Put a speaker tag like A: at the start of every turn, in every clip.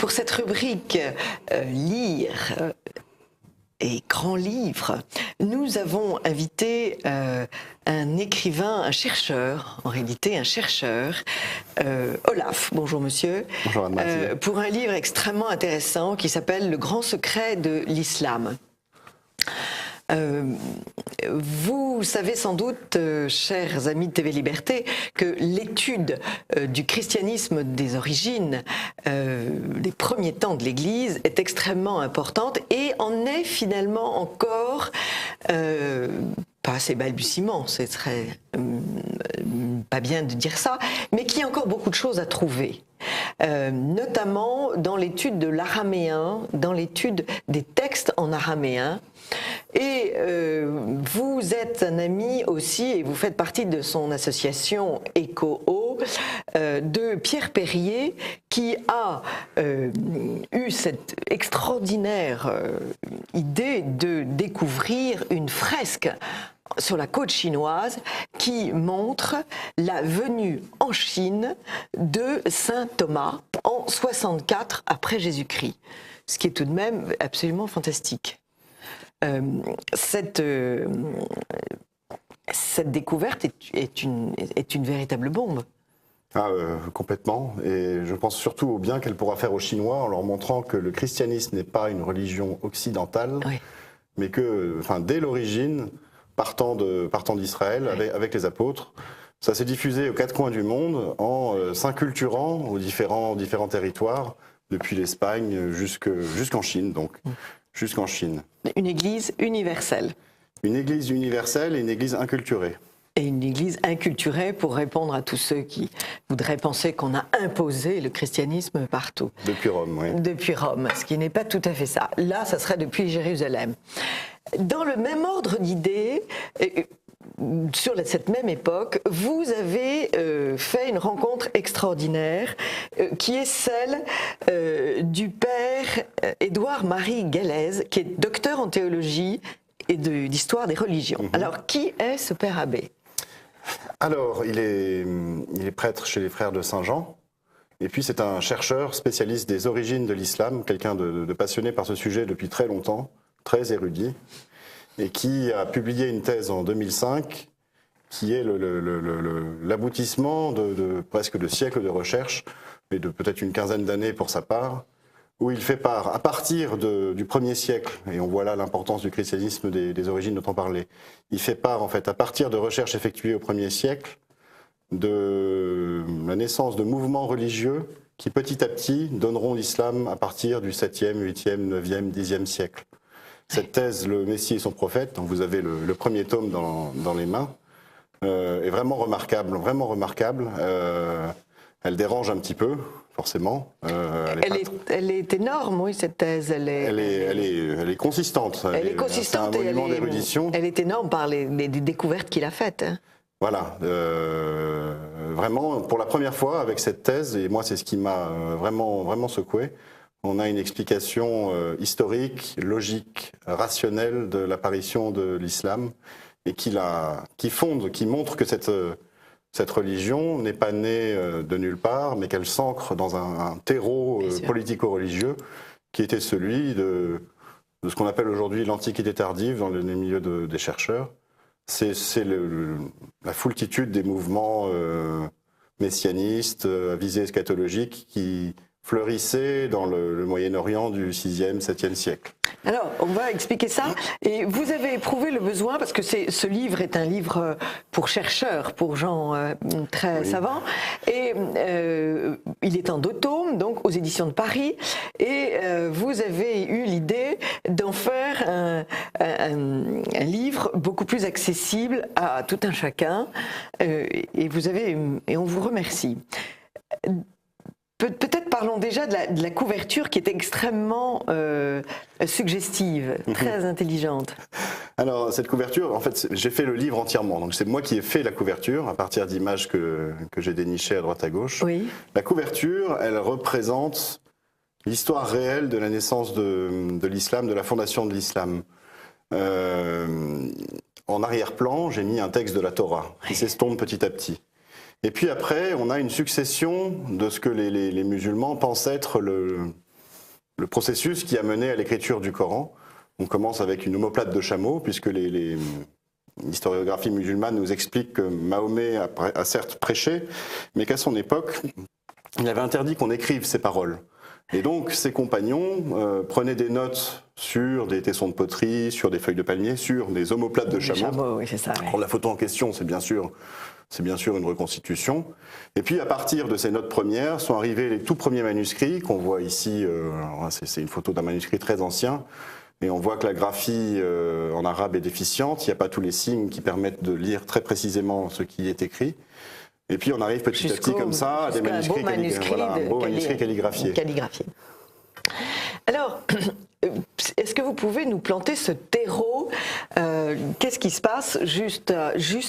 A: pour cette rubrique Lire et grands livres, nous avons invité un écrivain, un chercheur, en réalité un chercheur, Olaf, bonjour monsieur,
B: bonjour Anne-Marie.
A: Pour un livre extrêmement intéressant qui s'appelle Le grand secret de l'islam. Vous savez sans doute, chers amis de TV Liberté, que l'étude du christianisme des origines, des premiers temps de l'Église, est extrêmement importante et en est finalement encore, pas assez balbutiement, c'est très pas bien de dire ça, mais qu'il y a encore beaucoup de choses à trouver. Notamment dans l'étude de l'araméen, dans l'étude des textes en araméen. Et vous êtes un ami aussi, et vous faites partie de son association ECOO, de Pierre Perrier, qui a eu cette extraordinaire idée de découvrir une fresque sur la côte chinoise qui montre la venue en Chine de saint Thomas en 64 après Jésus-Christ, ce qui est tout de même absolument fantastique. Cette découverte est une véritable bombe.
B: Complètement, et je pense surtout au bien qu'elle pourra faire aux Chinois en leur montrant que le christianisme n'est pas une religion occidentale, oui, mais que, dès l'origine, partant d'Israël, avec les apôtres, ça s'est diffusé aux quatre coins du monde en s'inculturant aux différents territoires, depuis l'Espagne jusqu'en Chine, donc jusqu'en Chine.
A: Une église universelle.
B: Une église universelle et une église inculturée.
A: Et une église inculturée pour répondre à tous ceux qui voudraient penser qu'on a imposé le christianisme partout.
B: Depuis Rome, oui.
A: Depuis Rome, ce qui n'est pas tout à fait ça. Là, ça serait depuis Jérusalem. Dans le même ordre d'idées, sur cette même époque, vous avez fait une rencontre extraordinaire qui est celle du père Édouard-Marie Gallez, qui est docteur en théologie et d'histoire des religions. Alors, qui est ce père abbé ?
B: Alors, il est prêtre chez les frères de Saint-Jean, et puis c'est un chercheur spécialiste des origines de l'islam, quelqu'un de passionné par ce sujet depuis très longtemps, très érudit, et qui a publié une thèse en 2005 qui est l'aboutissement de presque de siècles de recherche, mais de peut-être une quinzaine d'années pour sa part, où il fait part, à partir du 1er siècle, et on voit là l'importance du christianisme des origines dont on parlait, il fait part en fait à partir de recherches effectuées au 1er siècle, de la naissance de mouvements religieux qui petit à petit donneront l'islam à partir du 7e, 8e, 9e, 10e siècle. Cette thèse, Le Messie et son prophète, dont vous avez le premier tome dans les mains, est vraiment remarquable, vraiment remarquable. Elle dérange un petit peu, forcément.
A: Elle est énorme, oui, cette thèse. Elle
B: est consistante.
A: Elle est consistante.
B: C'est un monument d'érudition.
A: Elle est énorme par les découvertes qu'il a faites. Hein.
B: Voilà. Vraiment, pour la première fois, avec cette thèse, et moi, c'est ce qui m'a vraiment secoué, on a une explication historique, logique, rationnelle de l'apparition de l'islam, et qui montre que cette religion n'est pas née de nulle part, mais qu'elle s'ancre dans un terreau politico-religieux qui était celui de ce qu'on appelle aujourd'hui l'Antiquité tardive dans les milieux des chercheurs. C'est la foultitude des mouvements messianistes à visée eschatologique qui fleurissaient dans le Moyen-Orient du 6e, 7e siècle.
A: Alors, on va expliquer ça. Et vous avez éprouvé le besoin, parce que ce livre est un livre pour chercheurs, pour gens très savants, et il est en 2 tomes, donc aux éditions de Paris, et vous avez eu l'idée d'en faire un livre beaucoup plus accessible à tout un chacun, et on vous remercie. Peut-être parlons déjà de la couverture qui est extrêmement suggestive, très intelligente.
B: Alors cette couverture, en fait, j'ai fait le livre entièrement, donc c'est moi qui ai fait la couverture à partir d'images que j'ai dénichées à droite à gauche. Oui. La couverture, elle représente l'histoire réelle de la naissance de l'islam, de la fondation de l'islam. En arrière-plan, j'ai mis un texte de la Torah qui s'estompe petit à petit. Et puis après, on a une succession de ce que les musulmans pensent être le processus qui a mené à l'écriture du Coran. On commence avec une omoplate de chameau, puisque l'historiographie musulmane nous explique que Mahomet a certes prêché, mais qu'à son époque, il avait interdit qu'on écrive ses paroles. Et donc, ses compagnons prenaient des notes sur des tessons de poterie, sur des feuilles de palmier, sur des omoplates de chameau.
A: Oui, c'est ça. Oui.
B: Alors, la photo en question, c'est bien sûr une reconstitution. Et puis, à partir de ces notes premières, sont arrivés les tout premiers manuscrits qu'on voit ici. C'est une photo d'un manuscrit très ancien. Et on voit que la graphie en arabe est déficiente. Il n'y a pas tous les signes qui permettent de lire très précisément ce qui est écrit. Et puis on arrive petit à petit comme ça à des manuscrits, un beau manuscrit calligraphié.
A: Alors, est-ce que vous pouvez nous planter ce terreau? Qu'est-ce qui se passe juste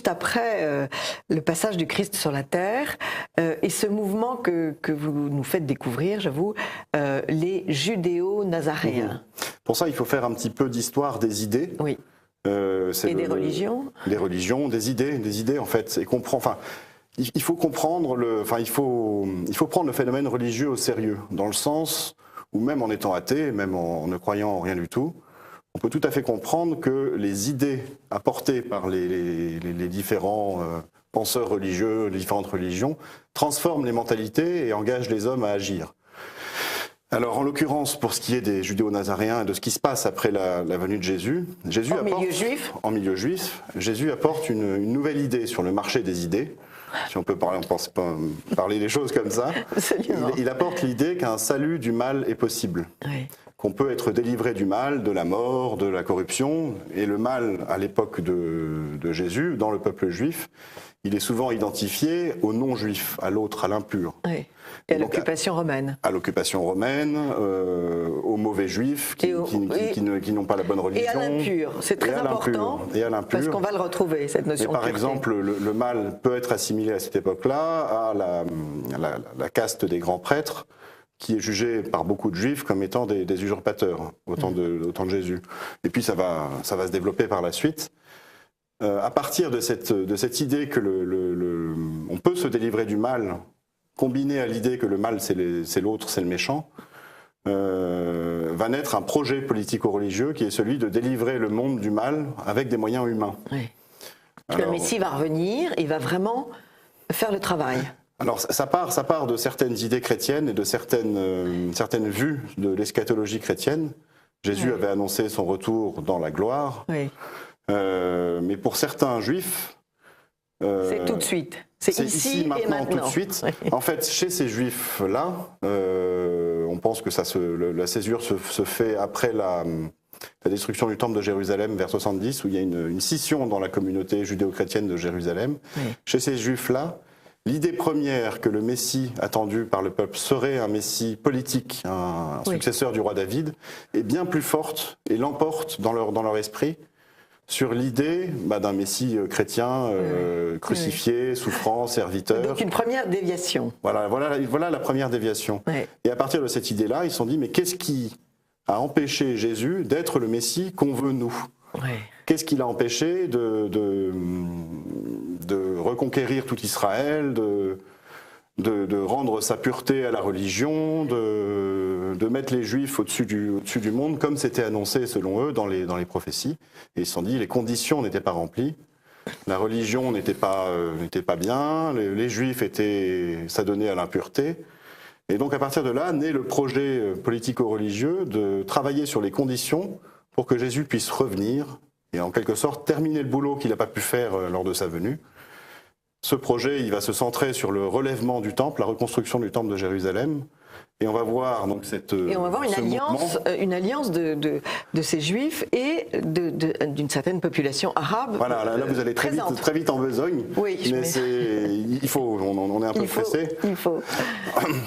A: après le passage du Christ sur la terre et ce mouvement que vous nous faites découvrir, j'avoue, les judéo-nazaréens?
B: Pour ça, il faut faire un petit peu d'histoire des idées.
A: Oui. Et des religions? Des
B: religions, des idées en fait, et comprendre. Enfin, il faut comprendre il faut prendre le phénomène religieux au sérieux, dans le sens où même en étant athée, même en ne croyant en rien du tout, on peut tout à fait comprendre que les idées apportées par les différents penseurs religieux, les différentes religions, transforment les mentalités et engagent les hommes à agir. Alors, en l'occurrence, pour ce qui est des judéo-nazaréens et de ce qui se passe après la venue de Jésus, en milieu juif, Jésus apporte une nouvelle idée sur le marché des idées. Si on peut parler des choses comme ça, il apporte l'idée qu'un salut du mal est possible, oui. Qu'on peut être délivré du mal, de la mort, de la corruption. Et le mal, à l'époque de Jésus, dans le peuple juif, il est souvent identifié aux non-juifs, à l'autre, à l'impur.
A: Oui. Et à l'occupation romaine.
B: À l'occupation romaine, aux mauvais juifs qui n'ont pas la bonne religion.
A: Et à l'impur, c'est très important, parce qu'on va le retrouver, cette notion de pureté.
B: Par exemple, le mal peut être assimilé à cette époque-là à la caste des grands prêtres, qui est jugée par beaucoup de juifs comme étant des usurpateurs au temps de Jésus. Et puis ça va se développer par la suite. À partir de cette idée que on peut se délivrer du mal, combiné à l'idée que le mal c'est l'autre, c'est le méchant, va naître un projet politico-religieux qui est celui de délivrer le monde du mal avec des moyens humains. Oui.
A: Alors, le Messie va revenir, il va vraiment faire le travail.
B: Alors ça part de certaines idées chrétiennes et de certaines vues de l'eschatologie chrétienne. Jésus avait annoncé son retour dans la gloire, mais pour certains juifs,
A: c'est tout de suite. C'est ici
B: maintenant, tout de suite. En fait, chez ces juifs-là, on pense que la césure se fait après la destruction du temple de Jérusalem vers 70, où il y a une scission dans la communauté judéo-chrétienne de Jérusalem. Oui. Chez ces juifs-là, l'idée première que le Messie attendu par le peuple serait un Messie politique, un successeur du roi David, est bien plus forte et l'emporte dans leur esprit sur l'idée d'un Messie chrétien crucifié, souffrant, serviteur.
A: Donc une première déviation.
B: Voilà la première déviation. Ouais. Et à partir de cette idée-là, ils se sont dit, mais qu'est-ce qui a empêché Jésus d'être le Messie qu'on veut nous ? Ouais. Qu'est-ce qui l'a empêché de reconquérir tout Israël, de rendre sa pureté à la religion, de mettre les Juifs au-dessus du monde, comme c'était annoncé selon eux dans les prophéties. Et ils se sont dit, les conditions n'étaient pas remplies, la religion n'était pas bien, les Juifs s'adonnaient à l'impureté. Et donc à partir de là, naît le projet politico-religieux de travailler sur les conditions pour que Jésus puisse revenir et en quelque sorte terminer le boulot qu'il n'a pas pu faire lors de sa venue. Ce projet, il va se centrer sur le relèvement du temple, la reconstruction du temple de Jérusalem. Et on va voir donc
A: une alliance de ces juifs et d'une certaine population arabe.
B: Voilà, là vous allez très vite en besogne. Oui, mais on est un peu pressé.
A: Il faut.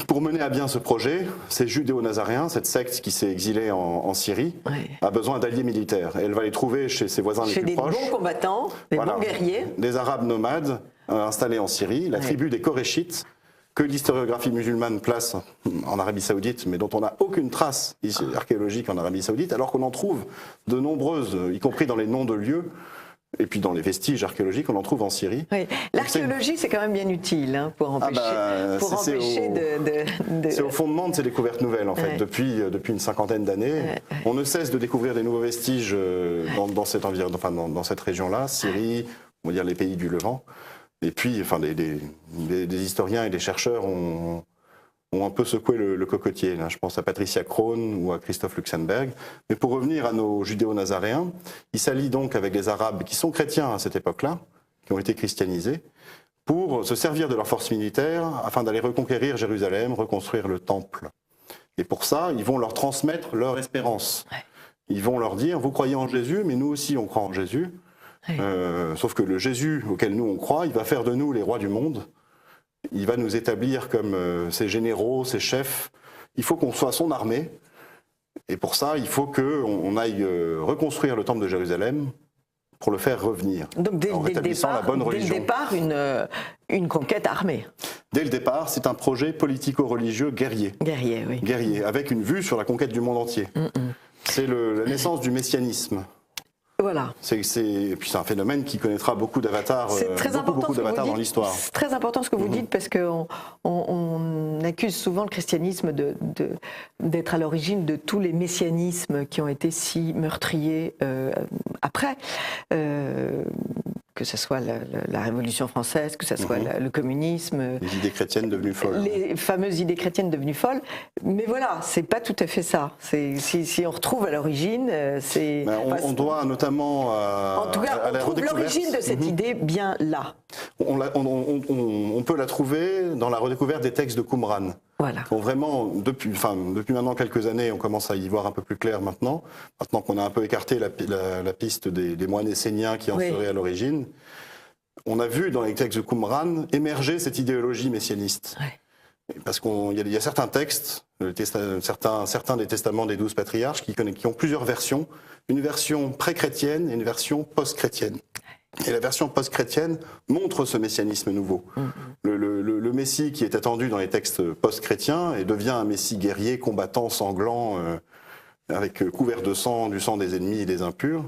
B: Pour mener à bien ce projet, ces judéo-nazaréens, cette secte qui s'est exilée en Syrie, a besoin d'alliés militaires. Et elle va les trouver chez ses voisins les plus proches.
A: Chez des bons combattants, des bons guerriers.
B: Des Arabes nomades installés en Syrie, la tribu des Koréchites, que l'historiographie musulmane place en Arabie Saoudite, mais dont on n'a aucune trace archéologique en Arabie Saoudite, alors qu'on en trouve de nombreuses, y compris dans les noms de lieux, Et puis dans les vestiges archéologiques, on en trouve en Syrie.
A: Oui. L'archéologie, c'est quand même bien utile hein, pour empêcher,
B: C'est au fondement de ces découvertes nouvelles, en fait. Depuis une cinquantaine d'années, on ne cesse de découvrir des nouveaux vestiges dans cette région-là, Syrie, on va dire les pays du Levant. Et puis, enfin, des historiens et des chercheurs ont un peu secoué le cocotier. Là. Je pense à Patricia Krohn ou à Christophe Luxemburg. Mais pour revenir à nos judéo-nazaréens, ils s'allient donc avec les Arabes qui sont chrétiens à cette époque-là, qui ont été christianisés, pour se servir de leur force militaire afin d'aller reconquérir Jérusalem, reconstruire le temple. Et pour ça, ils vont leur transmettre leur espérance. Ils vont leur dire, vous croyez en Jésus, mais nous aussi on croit en Jésus. Sauf que le Jésus auquel nous on croit, il va faire de nous les rois du monde. Il va nous établir comme ses généraux, ses chefs. Il faut qu'on soit son armée. Et pour ça, il faut qu'on aille reconstruire le temple de Jérusalem pour le faire revenir.
A: Donc dès le départ, une conquête armée.
B: Dès le départ, c'est un projet politico-religieux guerrier.
A: Guerrier, oui.
B: Guerrier, avec une vue sur la conquête du monde entier. C'est la naissance du messianisme.
A: Voilà.
B: Et puis c'est un phénomène qui connaîtra beaucoup d'avatars dans l'histoire.
A: C'est très important ce que vous dites parce qu'on accuse souvent le christianisme d'être à l'origine de tous les messianismes qui ont été si meurtriers après. Que ce soit la Révolution française, que ce soit le communisme.
B: Les idées chrétiennes devenues folles.
A: Les fameuses idées chrétiennes devenues folles. Mais voilà, c'est pas tout à fait ça. Si on retrouve à l'origine, c'est...
B: On doit notamment
A: en tout cas, on trouve l'origine de cette idée bien là.
B: On peut la trouver dans la redécouverte des textes de Qumran.
A: Voilà.
B: Bon, vraiment, depuis maintenant quelques années, on commence à y voir un peu plus clair maintenant. Maintenant qu'on a un peu écarté la piste des moines esséniens qui en seraient à l'origine, on a vu dans les textes de Qumran émerger cette idéologie messianiste. Parce qu'il y a certains textes, certains des testaments des 12 patriarches qui ont plusieurs versions, une version pré-chrétienne et une version post-chrétienne. Et la version post-chrétienne montre ce messianisme nouveau. Le Messie qui est attendu dans les textes post-chrétiens et devient un Messie guerrier, combattant, sanglant, avec couvert de sang, du sang des ennemis et des impurs.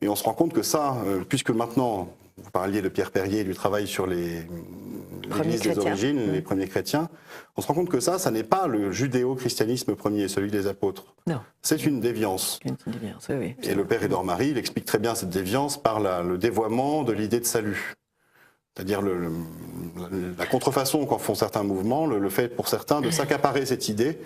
B: Et on se rend compte que ça, puisque maintenant, vous parliez de Pierre Perrier, du travail sur l'Église des origines, les premiers chrétiens, on se rend compte que ça n'est pas le judéo-christianisme premier, celui des apôtres. Non. C'est une déviance.
A: Oui.
B: Et le père Édouard Marie, il explique très bien cette déviance par le dévoiement de l'idée de salut. C'est-à-dire la contrefaçon qu'en font certains mouvements, le fait pour certains de s'accaparer cette idée.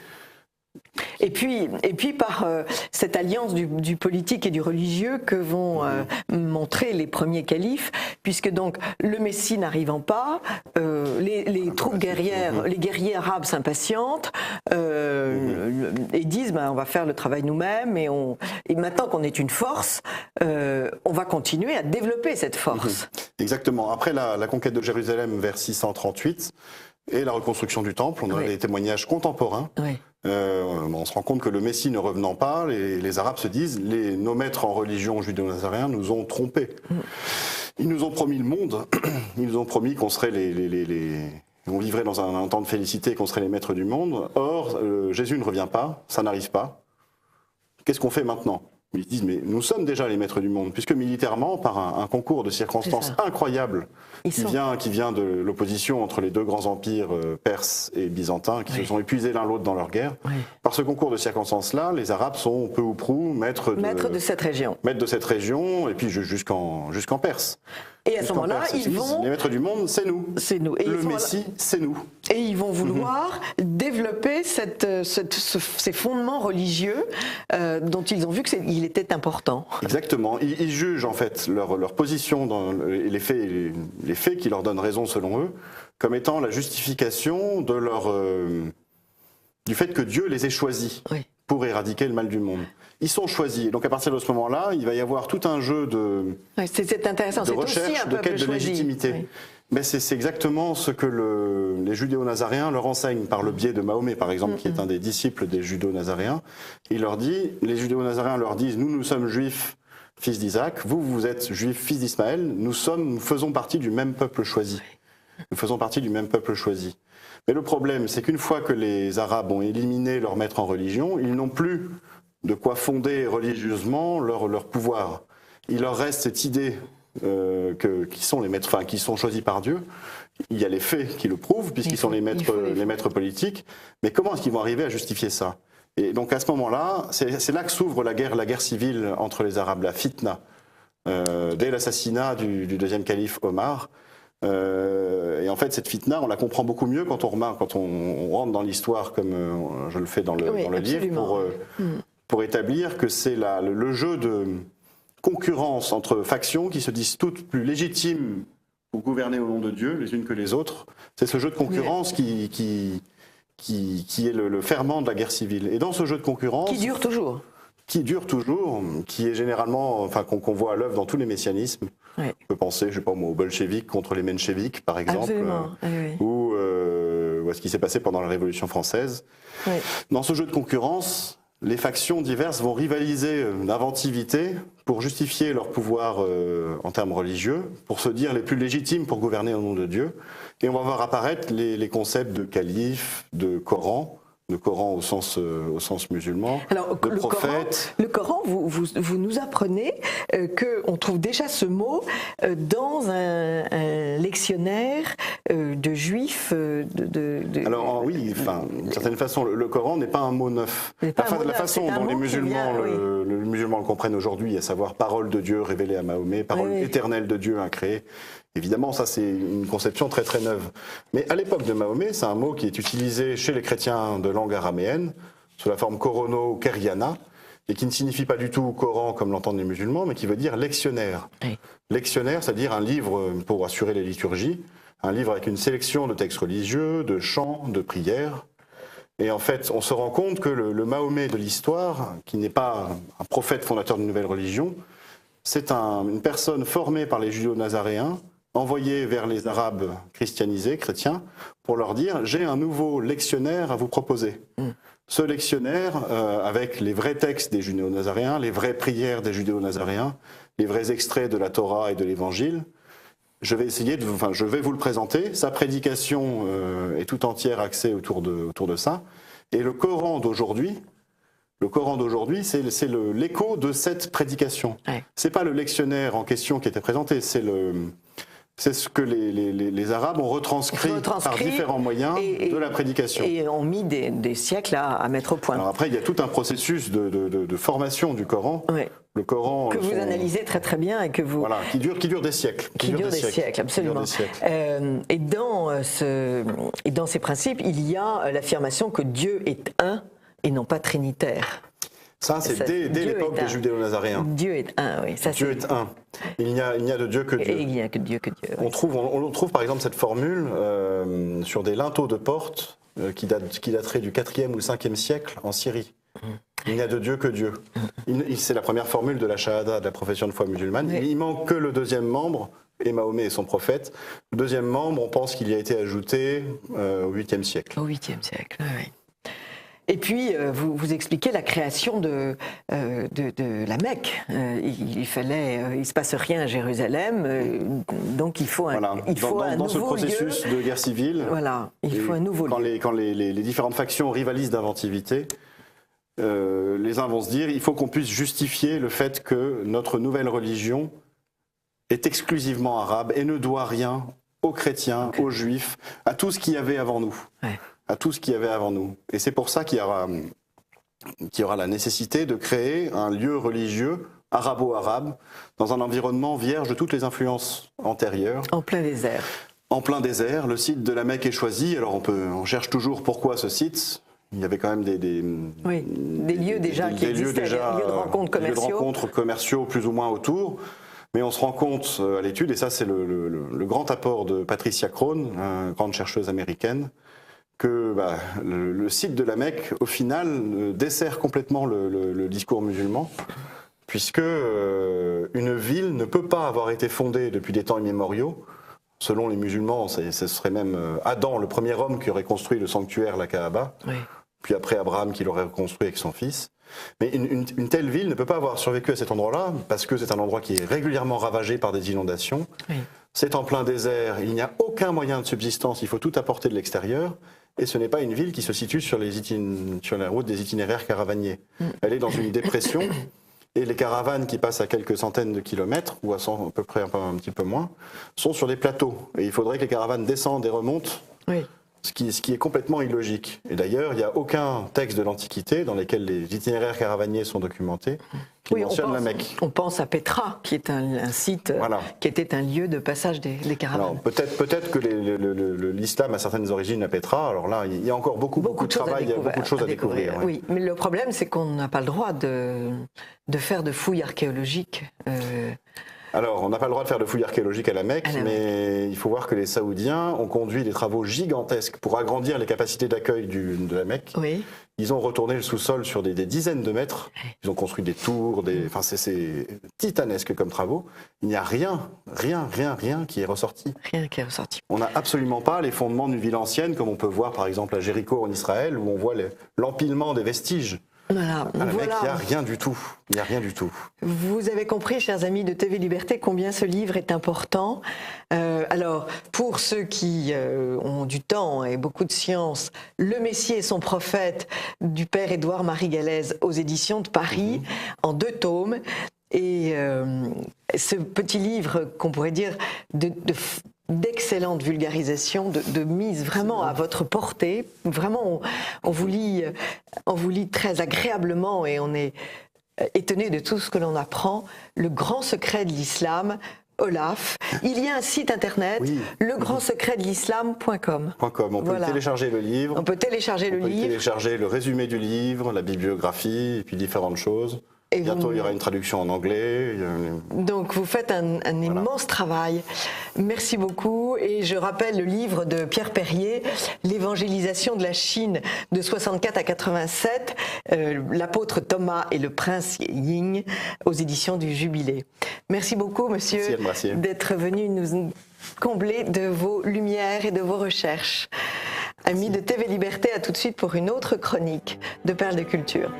A: Et puis par cette alliance du politique et du religieux que vont montrer les premiers califes, puisque donc le Messie n'arrivant pas, les troupes guerrières, les guerriers arabes s'impatientent et disent on va faire le travail nous-mêmes et maintenant qu'on est une force, on va continuer à développer cette force.
B: Exactement. Après la conquête de Jérusalem vers 638 et la reconstruction du temple, on a des témoignages contemporains. On se rend compte que le Messie ne revenant pas, les Arabes se disent nos maîtres en religion judéo-nazaréens nous ont trompés. Ils nous ont promis le monde, ils nous ont promis qu'on serait on vivrait dans un temps de félicité, qu'on serait les maîtres du monde. Or, Jésus ne revient pas, ça n'arrive pas. Qu'est-ce qu'on fait maintenant ? Ils disent, mais nous sommes déjà les maîtres du monde, puisque militairement, par un concours de circonstances incroyables, qui vient de l'opposition entre les deux grands empires perses et byzantins, qui se sont épuisés l'un l'autre dans leur guerre, par ce concours de circonstances-là, les Arabes sont peu ou prou maîtres de cette région. Maîtres de cette région, et puis jusqu'en Perse.
A: Et à ce moment-là, ils vont...
B: Les maîtres du monde, c'est nous.
A: C'est nous. Et
B: le Messie, c'est nous.
A: Et ils vont vouloir développer ces fondements religieux dont ils ont vu qu'il était important.
B: Exactement. Ils jugent en fait leur position dans les faits qui leur donnent raison selon eux comme étant la justification du fait que Dieu les ait choisis pour éradiquer le mal du monde. Ils sont choisis. Donc à partir de ce moment-là, il va y avoir tout un jeu de recherche, de quête de légitimité. Mais c'est exactement ce que les judéo-nazaréens leur enseignent par le biais de Mahomet, par exemple, qui est un des disciples des judéo-nazaréens. Les judéo-nazaréens leur disent, nous sommes juifs, fils d'Isaac, vous êtes juifs, fils d'Ismaël, nous faisons partie du même peuple choisi. Nous faisons partie du même peuple choisi. Mais le problème, c'est qu'une fois que les Arabes ont éliminé leur maître en religion, ils n'ont plus de quoi fonder religieusement leur pouvoir. Il leur reste cette idée qui sont les maîtres, enfin qui sont choisis par Dieu. Il y a les faits qui le prouvent, puisqu'ils sont les maîtres politiques. Mais comment est-ce qu'ils vont arriver à justifier ça? Et donc à ce moment-là, c'est là que s'ouvre la guerre civile entre les Arabes, la fitna, dès l'assassinat du deuxième calife Omar. Et en fait, cette fitna, on la comprend beaucoup mieux quand on rentre dans l'histoire, comme je le fais dans le livre, pour établir que c'est le jeu de concurrence entre factions qui se disent toutes plus légitimes pour gouverner au nom de Dieu, les unes que les autres. C'est ce jeu de concurrence qui est le ferment de la guerre civile. Et dans ce jeu de concurrence...
A: Qui dure toujours,
B: qui est généralement, enfin qu'on voit à l'œuvre dans tous les messianismes. Oui. On peut penser, je sais pas moi, aux bolcheviks contre les mencheviks, par exemple, ou à ce qui s'est passé pendant la Révolution française. Oui. Dans ce jeu de concurrence, les factions diverses vont rivaliser d'inventivité pour justifier leur pouvoir en termes religieux, pour se dire les plus légitimes pour gouverner au nom de Dieu. Et on va voir apparaître les concepts de calife, de Coran au sens musulman,
A: alors,
B: de prophète.
A: Le Coran, vous nous apprenez qu'on trouve déjà ce mot dans un lectionnaire de juifs.
B: Alors oui, enfin, d'une certaine façon, le Coran n'est pas un mot neuf. La façon dont les musulmans le musulman le comprennent aujourd'hui, à savoir parole de Dieu révélée à Mahomet, parole éternelle de Dieu incréée. Évidemment, ça c'est une conception très très neuve. Mais à l'époque de Mahomet, c'est un mot qui est utilisé chez les chrétiens de langue araméenne, sous la forme korono keriana, et qui ne signifie pas du tout Coran comme l'entendent les musulmans, mais qui veut dire lectionnaire. Oui. Lectionnaire, c'est-à-dire un livre pour assurer les liturgies, un livre avec une sélection de textes religieux, de chants, de prières. Et en fait, on se rend compte que le Mahomet de l'histoire, qui n'est pas un prophète fondateur d'une nouvelle religion, c'est une personne formée par les judéo-nazaréens, envoyé vers les Arabes christianisés, chrétiens, pour leur dire « j'ai un nouveau lectionnaire à vous proposer ». Ce lectionnaire, avec les vrais textes des judéo-nazaréens, les vraies prières des judéo-nazaréens, les vrais extraits de la Torah et de l'Évangile, je vais vous le présenter. Sa prédication est tout entière axée autour de ça. Et le Coran d'aujourd'hui, c'est l'écho de cette prédication. Ouais. C'est pas le lectionnaire en question qui était présenté, c'est ce que les Arabes ont retranscrit par différents moyens de la prédication.
A: Et ont mis des siècles à mettre au point.
B: Alors après, il y a tout un processus de formation du Coran. Ouais. Le Coran,
A: que vous analysez très très bien et que vous...
B: Voilà, qui dure des siècles.
A: Qui dure des siècles, absolument. Et dans ces principes, il y a l'affirmation que Dieu est un et non pas trinitaire.
B: Ça, c'est dès l'époque des judéo-nazaréens.
A: Dieu est un, oui. Ça,
B: Dieu est un. Il n'y a de Dieu que Dieu.
A: Et il n'y a que Dieu que Dieu.
B: Oui. On trouve par exemple cette formule sur des linteaux de porte qui dateraient du 4e ou 5e siècle en Syrie. Il n'y a de Dieu que Dieu. C'est la première formule de la Shahada, de la profession de foi musulmane. Oui. Il manque que le deuxième membre, et Mahomet et son prophète. Le deuxième membre, on pense qu'il y a été ajouté au 8e siècle.
A: Au 8e siècle, oui. Et puis, vous expliquez la création de la Mecque. Il se passe rien à Jérusalem, donc il faut un nouveau lieu. Dans ce
B: processus de guerre civile,
A: voilà, il faut un nouveau lieu.
B: Quand les différentes factions rivalisent d'inventivité, les uns vont se dire il faut qu'on puisse justifier le fait que notre nouvelle religion est exclusivement arabe et ne doit rien aux chrétiens, aux juifs, à tout ce qu'il y avait avant nous. Ouais. À tout ce qu'il y avait avant nous. Et c'est pour ça qu'il y aura la nécessité de créer un lieu religieux arabo-arabe dans un environnement vierge de toutes les influences antérieures.
A: En plein désert.
B: En plein désert. Le site de la Mecque est choisi. Alors on cherche toujours pourquoi ce site. Il y avait quand même des
A: lieux déjà qui existaient, des lieux de rencontres commerciaux.
B: Des lieux de rencontres commerciaux plus ou moins autour. Mais on se rend compte à l'étude, et ça c'est le grand apport de Patricia Crone, grande chercheuse américaine, que le site de la Mecque, au final, dessert complètement le discours musulman, puisque une ville ne peut pas avoir été fondée depuis des temps immémoriaux. Selon les musulmans, ce serait même Adam, le premier homme, qui aurait construit le sanctuaire, la Kaaba, oui. Puis après Abraham qui l'aurait reconstruit avec son fils. Mais une telle ville ne peut pas avoir survécu à cet endroit-là, parce que c'est un endroit qui est régulièrement ravagé par des inondations. Oui. C'est en plein désert, il n'y a aucun moyen de subsistance, il faut tout apporter de l'extérieur. Et ce n'est pas une ville qui se situe sur la route des itinéraires caravaniers. Elle est dans une dépression et les caravanes qui passent à quelques centaines de kilomètres, ou à 100, à peu près un petit peu moins, sont sur des plateaux. Et il faudrait que les caravanes descendent et remontent,
A: Oui.
B: ce qui est complètement illogique. Et d'ailleurs, il n'y a aucun texte de l'Antiquité dans lequel les itinéraires caravaniers sont documentés qui mentionne la Mecque.
A: On pense à Petra, qui est un site,
B: Voilà.
A: qui était un lieu de passage des caravanes.
B: Alors peut-être que l'islam a certaines origines à Petra. Alors là, il y a encore beaucoup de travail, il y a beaucoup de choses à découvrir. Ouais.
A: Oui, mais le problème, c'est qu'on n'a pas le droit de faire de fouilles archéologiques.
B: Alors, on n'a pas le droit de faire de fouilles archéologiques à la Mecque, mais il faut voir que les Saoudiens ont conduit des travaux gigantesques pour agrandir les capacités d'accueil de la Mecque.
A: Oui.
B: Ils ont retourné le sous-sol sur des dizaines de mètres. Ils ont construit des tours, enfin c'est titanesque comme travaux. Il n'y a rien qui est ressorti.
A: Rien qui est ressorti.
B: On n'a absolument pas les fondements d'une ville ancienne, comme on peut voir par exemple à Jéricho en Israël, où on voit l'empilement des vestiges.
A: Voilà,
B: À la Mecque, il n'y a rien du tout. Il n'y a rien du tout.
A: Vous avez compris, chers amis de TV Liberté, combien ce livre est important. Alors, pour ceux qui ont du temps et beaucoup de science, Le Messie et son prophète du père Édouard-Marie Galaise aux éditions de Paris, en 2 tomes. Et ce petit livre qu'on pourrait dire d'excellente vulgarisation, de mise vraiment à votre portée. Vraiment, on vous lit très agréablement et on est étonné de tout ce que l'on apprend. Le grand secret de l'islam, Olaf. Il y a un site internet, legrandsecretdel'islam.com.
B: On peut télécharger le livre.
A: On peut télécharger
B: On peut télécharger le résumé du livre, la bibliographie, et puis différentes choses. Et bientôt, il y aura une traduction en anglais.
A: Donc, vous faites un immense travail. Merci beaucoup. Et je rappelle le livre de Pierre Perrier, L'évangélisation de la Chine de 64 à 87, l'apôtre Thomas et le prince Ying, aux éditions du Jubilé. Merci beaucoup, monsieur, d'être venu nous combler de vos lumières et de vos recherches. Amis de TV Liberté, à tout de suite pour une autre chronique de Perles de Culture.